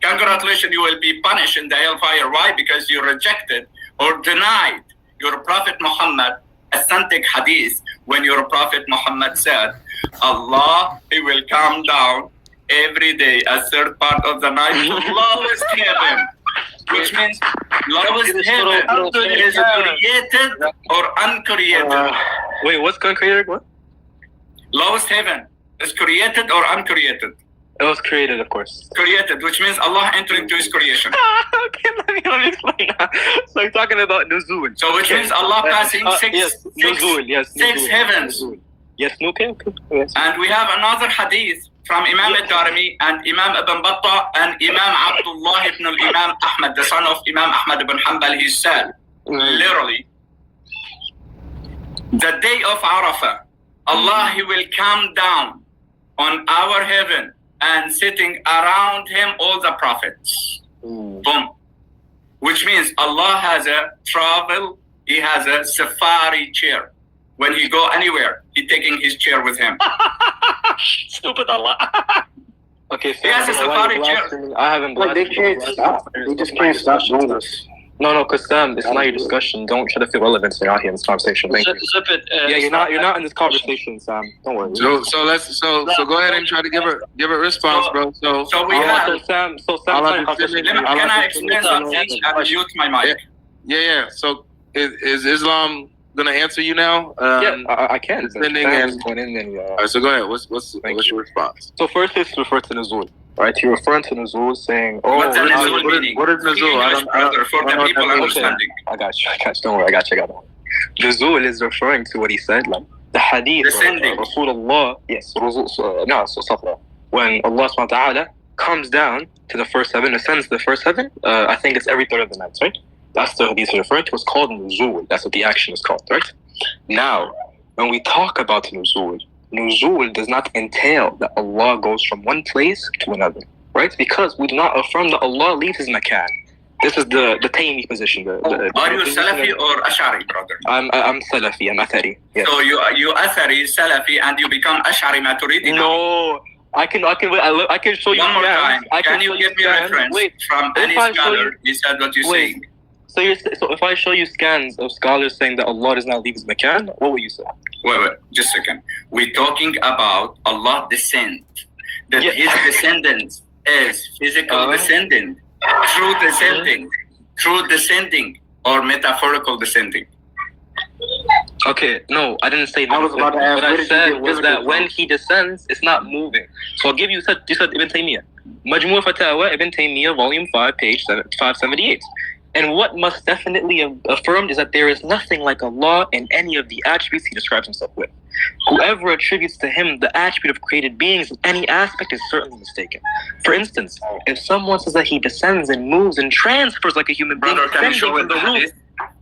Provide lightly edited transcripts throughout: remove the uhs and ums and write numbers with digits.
congratulations, you will be punished in the hellfire. Why? Because you rejected or denied your Prophet Muhammad authentic hadith when your Prophet Muhammad said, Allah, He will come down every day, a third part of the night, to lowest heaven. Which means lowest heaven is created or uncreated. Wait, what's uncreated? What? Lowest heaven is created or uncreated? It was created, of course. Created, which means Allah entered into His creation. Okay, let me explain that. So you're talking about nuzul. So which means Allah passing six heavens. Yes, okay. Yes. And we have another hadith from Imam al-Darimi and Imam Ibn Battah and Imam Abdullah ibn al-Imam Ahmad, the son of Imam Ahmad ibn Hanbal. He said, literally, the day of Arafah, Allah, He will come down on our heaven and sitting around Him all the prophets. Boom. Which means Allah has a travel, He has a safari chair. When He go anywhere, He taking His chair with Him. Stupid Allah. Okay, so He has a safari chair. I haven't Like they can't stop. They just can't stop doing this. No, because Sam, it's not your discussion. Don't try to feel relevant. You're not here in this conversation. Thank you. Yeah, you're not in this conversation, Sam. Don't worry. So go ahead and try to give a response, bro. So we have. Sam. Can I explain something and mute my mic? Yeah. So is Islam gonna answer you now? I can. So go ahead. What's your response? So first, let's refer to Nuzul. Right, you're referring to Nuzul saying, "Oh, what's Nuzul meaning? What is Nuzul? I don't know people understanding. I got you. Don't worry. I got you. Nuzul is referring to what he said, like the hadith. Descending. Rasulullah. Yes. When Allah subhanahu wa ta'ala comes down to the first heaven, ascends to the first heaven. I think it's every third of the night, right? That's the hadith referring to. It's called Nuzul. That's what the action is called, right? Now, when we talk about Nuzul does not entail that Allah goes from one place to another, right? Because we do not affirm that Allah leaves His makan. This is the Taymi position. Are you Salafi or Ash'ari, brother? I'm Salafi. I'm Athari. Yes. So you Athari, Salafi, and you become Ash'ari Maturidi. No, I can show you one more time. Can you give me a reference from any scholar? He said what you're saying. So if I show you scans of scholars saying that Allah does not leave His makan, what would you say? Wait, just a second. We're talking about Allah descent. That His descendants is physical descendant, true descending, or metaphorical descending. Okay, no, I didn't say that. What I said was that when He descends, it's not moving. So I'll give you said Ibn Taymiyyah. Majmu' Fatawa, Ibn Taymiyyah, volume 5, page 578. And what must definitely affirmed is that there is nothing like Allah in any of the attributes He describes Himself with. Whoever attributes to Him the attribute of created beings in any aspect is certainly mistaken. For instance, if someone says that He descends and moves and transfers like a human being, can you show it?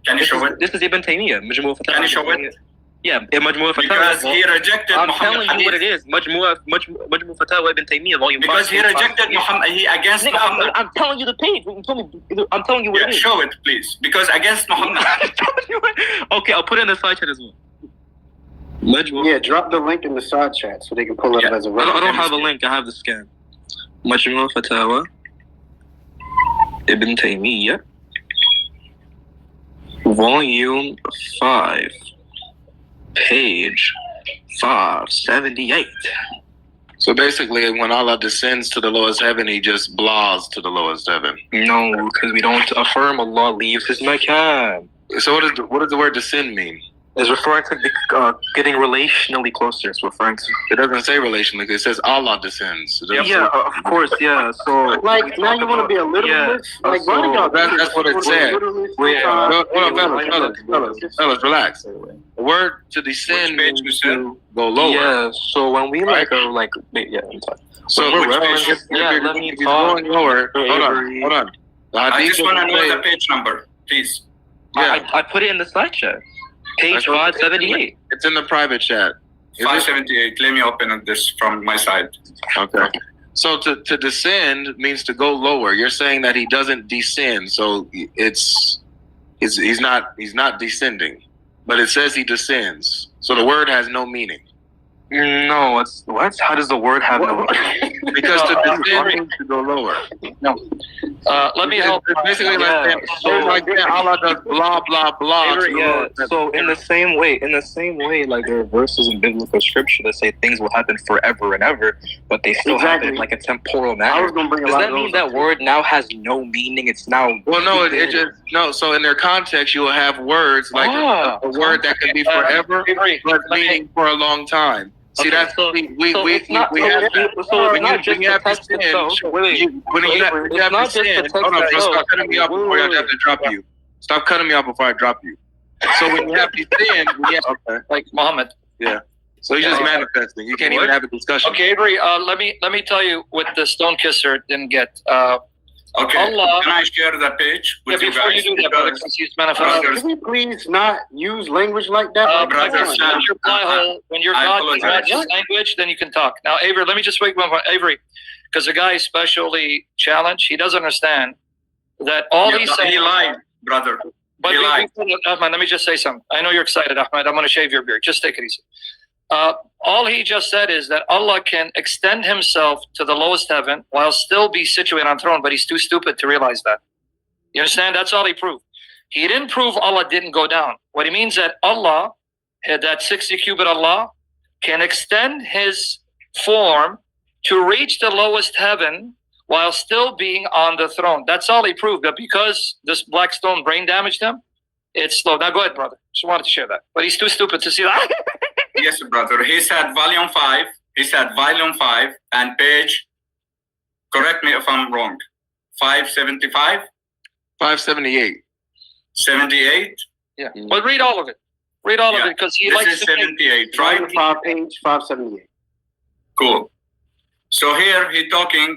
Can you show it? This is Ibn Taymiyyah. Can you show it? Yeah, Majmu' Fatawa. Because he rejected I'm Muhammad. telling you what it is. Majmu' Fatawa Ibn Taymiyyah, volume 5. Because he rejected Muhammad. He against Muhammad. I'm telling you the page. I'm telling you what it is. Show it, please. Because against Muhammad. Okay, I'll put it in the side chat as well. Yeah, drop the link in the side chat so they can pull it up as a reference. I don't have a link. I have the scan. Majmu' Fatawa Ibn Taymiyyah, volume 5. Page 578. So basically, when Allah descends to the lowest heaven, He just blaws to the lowest heaven. No, because we don't affirm Allah leaves His makan. So what does the word descend mean? It's referring to getting relationally closer. It's referring to. It doesn't say relationally. It says Allah descends. Yeah, of course. Yeah. So like now you want to be a literalist? Like why do y'all? That's what it said. Fellas, relax. The word to descend means to go lower. Yeah. So when we I'm sorry. So let me talk. Going lower. Hold on. I just want to know the page number, please. Yeah. I put it in the slide chat. Page 578. It's in the private chat. 578. Let me open this from my side. Okay. So to descend means to go lower. You're saying that He doesn't descend, so he's not descending, but it says He descends. So the word has no meaning. No, it's what? How does the word have no meaning? Because to descend means to go lower. No. Let me help. It's basically Yeah, like that Allah does blah blah blah. to the Yeah, Lord. so in the same way, like there are verses in biblical scripture that say things will happen forever and ever, but they still happen in like a temporal I manner. was gonna bring a Does lot that of mean those that up, too. word now has no meaning? It's now Well, no, it just no. So in their context, you will have words like a word that can be forever, but meaning for a long time. See, Okay, that's so- we it's not we have that. so it's not just when you to have test sin, itself. Wait, when you have it's not just to sin, test hold on, bro, itself. stop cutting me off before I have to drop you. Stop cutting me off before I drop you. So when you have these sin, okay. Like Muhammad. So you're just manifesting. You can't even have a discussion. Okay, Avery. Let me tell you what the stone kisser didn't get. Okay. Allah. Can I share the page with you Before guys? you do that, brother, because he's manifesting. Brothers, Can we please not use language like that? brother, Come on, your fly hole. When your I God apologize. uses language, then you can talk. Now, Avery, let me just wait one point. Avery, because the guy is specially challenged. He doesn't understand that all he's saying. he lied, brother. But He lied. Ahmad, let me just say something. I know you're excited, Ahmad. I'm going to shave your beard. Just take it easy. All he just said is that Allah can extend himself to the lowest heaven while still be situated on throne, but he's too stupid to realize that. You understand? That's all he proved. He didn't prove Allah didn't go down. What he means that Allah, that 60 cubit Allah, can extend his form to reach the lowest heaven while still being on the throne. That's all he proved. But because this black stone brain damaged him, it's slow. Now go ahead, brother. Just wanted to share that. But he's too stupid to see that. Yes, brother. He said volume 5. He said volume 5 and page, correct me if I'm wrong, 575? 578. 78? Yeah. But read all of it. Read all of it because he This likes is to think. 78, right? Page 578. Cool. So here he talking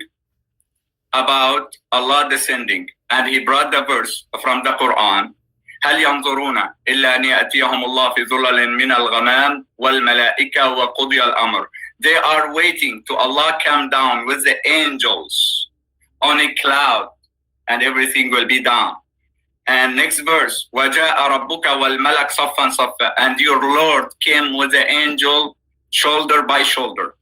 about Allah descending, and he brought the verse from the Quran. هل ينظرون إلا أن يأتيهم الله في ظلل من الغمام والملائكة وقضي الأمر. They are waiting to Allah come down with the angels on a cloud, and everything will be done. And next verse, وَجَاءَ رَبُّكَ وَالْمَلَكَ صَفًّا صَفًّا, and your Lord came with the angel shoulder by shoulder.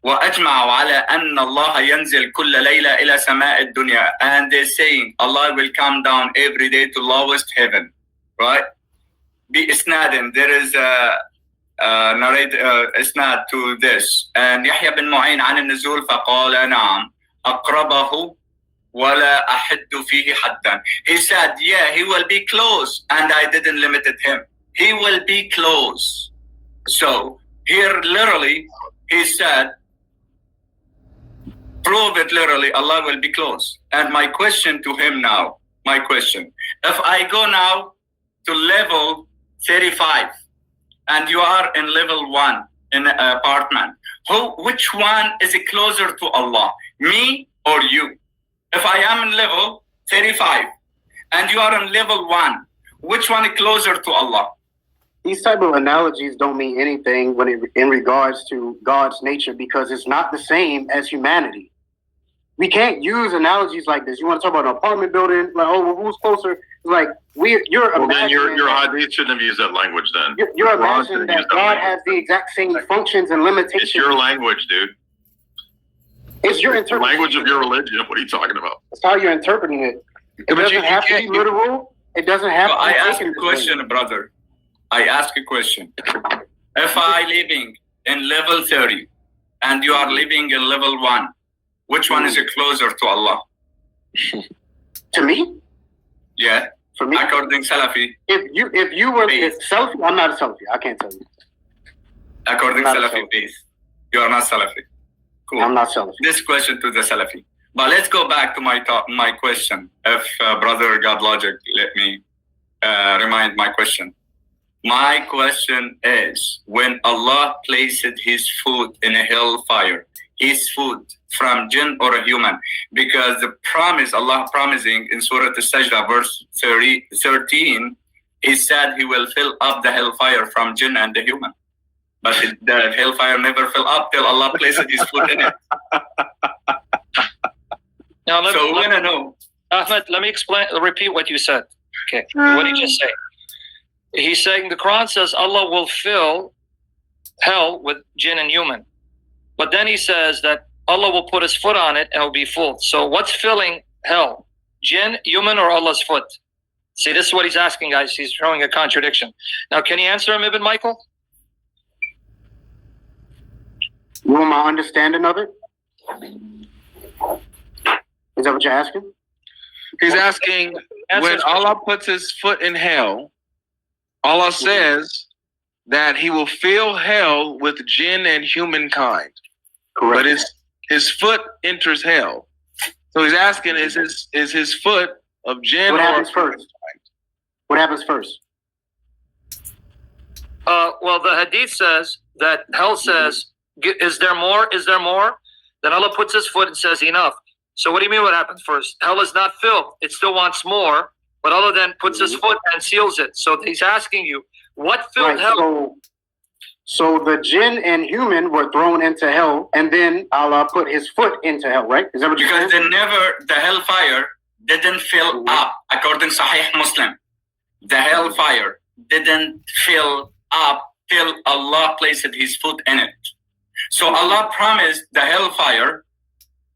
وَأَجْمَعُوا عَلَى أَنَّ اللَّهَ يَنزِلْ كُلَّ لَيْلَةٍ إِلَى سَمَاءِ الدُّنْيَا, and they're saying Allah will come down every day to lowest heaven, right? بإسناد, there is a narrate إسناد to this. And يحيى بن معين عن النزول فقال نعم أقربه ولا أحد فيه حدا. He said, yeah, he will be close, and I didn't limit him. He will be close. So here literally he said, prove it literally, Allah will be close. And my question to him now, if I go now to level 35 and you are in level 1 in an apartment, which one is closer to Allah, me or you? If I am in level 35 and you are in level 1, which one is closer to Allah? These type of analogies don't mean anything in regards to God's nature, because it's not the same as humanity. We can't use analogies like this. You want to talk about an apartment building, like, oh, well, who's closer? It's like you're Well, then your imagining hadith shouldn't have used that language. Then you're Quran imagining shouldn't that use that God language. has the exact same functions and limitations. It's your language, dude. It's your It's the language interpretation. of your religion. What are you talking about? That's how you're interpreting it. It But doesn't have to be literal. It doesn't have to be I ask taken a this way. question, brother. I ask a question. If I living in level 30 and you are living in level 1, which one is closer to Allah? To me? Yeah, For me? according Salafi. If you were Salafi, I'm not a Salafi. I can't tell you. According I'm not Salafi, Salafi. please. You are not Salafi. Cool. I'm not Salafi. This question to the Salafi. But let's go back to my question. If brother God Logic let me remind my question. My question is, when Allah placed his foot in a hellfire, his foot from jinn or a human, because the promise, Allah promising in Surah Al-Sajdah, verse 13, he said he will fill up the hellfire from jinn and the human. But the hellfire never fill up till Allah placed his foot in it. Now, So we want to know. Ahmed, let me repeat what you said. Okay. What did you just say? He's saying the Quran says Allah will fill hell with jinn and human. But then he says that Allah will put his foot on it and it will be full. So what's filling hell? Jinn, human, or Allah's foot? See, this is what he's asking, guys. He's showing a contradiction. Now, can you answer him, Ibn Michael? You want my understanding of it? Is that what you're asking? He's asking, when Allah puts his foot in hell, Allah says that he will fill hell with jinn and humankind. Correct. But his foot enters hell. So he's asking, is his foot of jinn What or happens first? What happens first? Well, the hadith says that hell says, is there more? Is there more? Then Allah puts his foot and says, enough. So what do you mean what happens first? Hell is not filled. It still wants more. But Allah then puts his foot and seals it. So he's asking you, what filled hell? So the jinn and human were thrown into hell, and then Allah put his foot into hell, right? Is that what you're saying? Because the hellfire didn't fill up, according to Sahih Muslim. The hellfire didn't fill up till Allah placed his foot in it. So Allah promised the hellfire,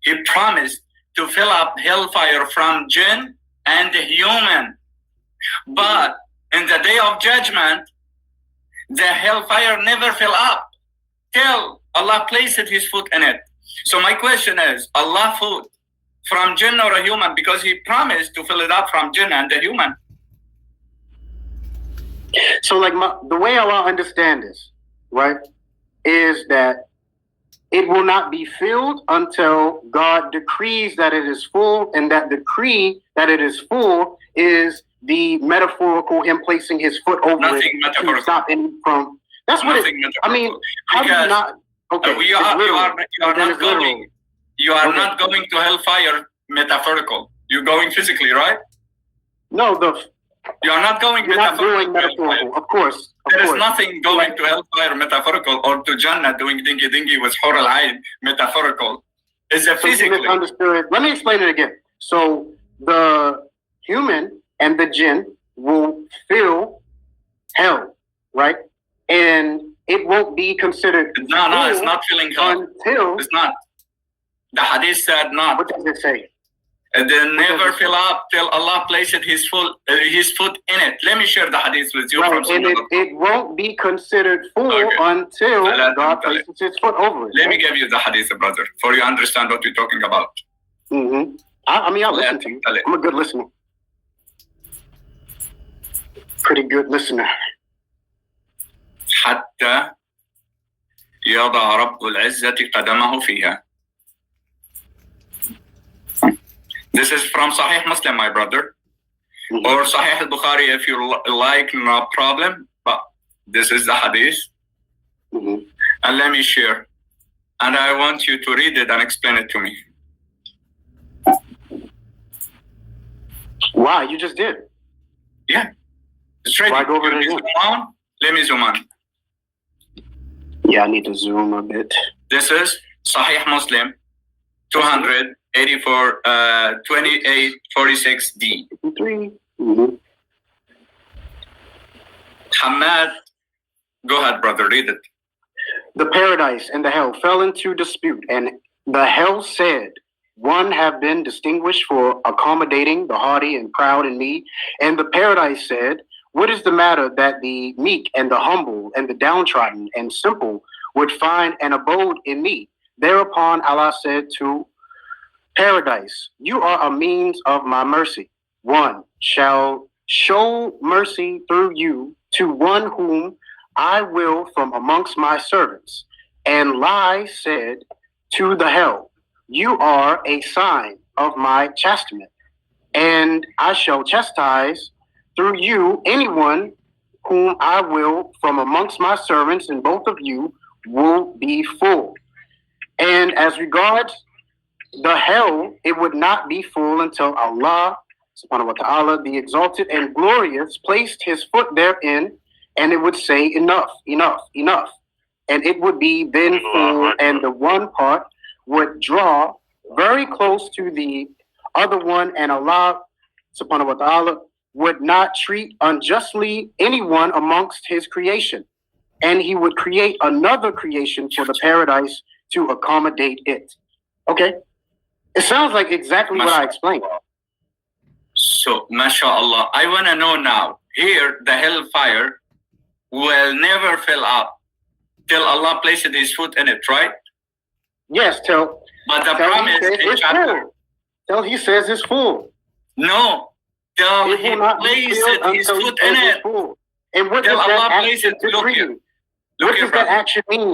he promised to fill up hellfire from jinn and human. But in the day of judgment, the hellfire never fill up till Allah placed his foot in it. So my question is, Allah foot from jinn or a human? Because he promised to fill it up from jinn and the human. So like the way Allah understand this, right, is that it will not be filled until God decrees that it is full, and that decree that it is full is the metaphorical him placing his foot over Nothing it metaphorical. to stop him from. That's what Nothing it. I mean, how do you because not? Okay, you are not going. You are Okay. not going to hellfire metaphorical. You're going physically, right? No, You are not going you're not doing metaphorical. metaphorical. Of course. There is nothing going to hellfire metaphorical or to Jannah doing dingy dingy with Hur al-Ain metaphorical. It's a So you physically. misunderstood. Let me explain it again. So the human and the jinn will fill hell, right? And it won't be considered No, it's not filling hell. until. It's not. The hadith said not. What does it say? And then never fill up till Allah placed his foot in it. Let me share the hadith with you. Right, From and Sunnah. it won't be considered full Okay. until Let God me tell you. places his foot over it. Let me give you the hadith, brother, for you understand what we're talking about. Mm-hmm. I mean, I'll Let listen to me you. tell you. I'm a good listener. Pretty good listener. حتى يضع رب العزة قدمه فيها. This is from Sahih Muslim, my brother, or Sahih al-Bukhari if you like, no problem. But this is the hadith, and let me share. And I want you to read it and explain it to me. Why? You just did. Yeah, straight. Why go over it again? Let me zoom on. Yeah, I need to zoom a bit. This is Sahih Muslim, 284, 2846D. 3. Mm-hmm. Hamad, go ahead, brother, read it. The paradise and the hell fell into dispute, and the hell said, one have been distinguished for accommodating the haughty and proud in me. And the paradise said, what is the matter that the meek and the humble and the downtrodden and simple would find an abode in me? Thereupon Allah said to paradise, you are a means of my mercy. One shall show mercy through you to one whom I will from amongst my servants. And lie said to the hell, you are a sign of my chastisement, and I shall chastise through you anyone whom I will from amongst my servants, and both of you will be full. And as regards the hell, it would not be full until Allah, subhanahu wa ta'ala, the exalted and glorious, placed his foot therein, and it would say, enough, enough, enough. And it would be then full, and the one part would draw very close to the other one, and Allah, subhanahu wa ta'ala, would not treat unjustly anyone amongst his creation. and he would create another creation for the paradise to accommodate it. Okay? It sounds like exactly what I explained. So, mashallah, I want to know now, here the hellfire will never fill up till Allah places his foot in it, right? Yes, till But the promise in chapter... Till he says it's full. No, till It he will not be places filled his until he foot in says it's it. full. And what Till does that Allah action places, look decree? here. What Look here, does that brother. action mean?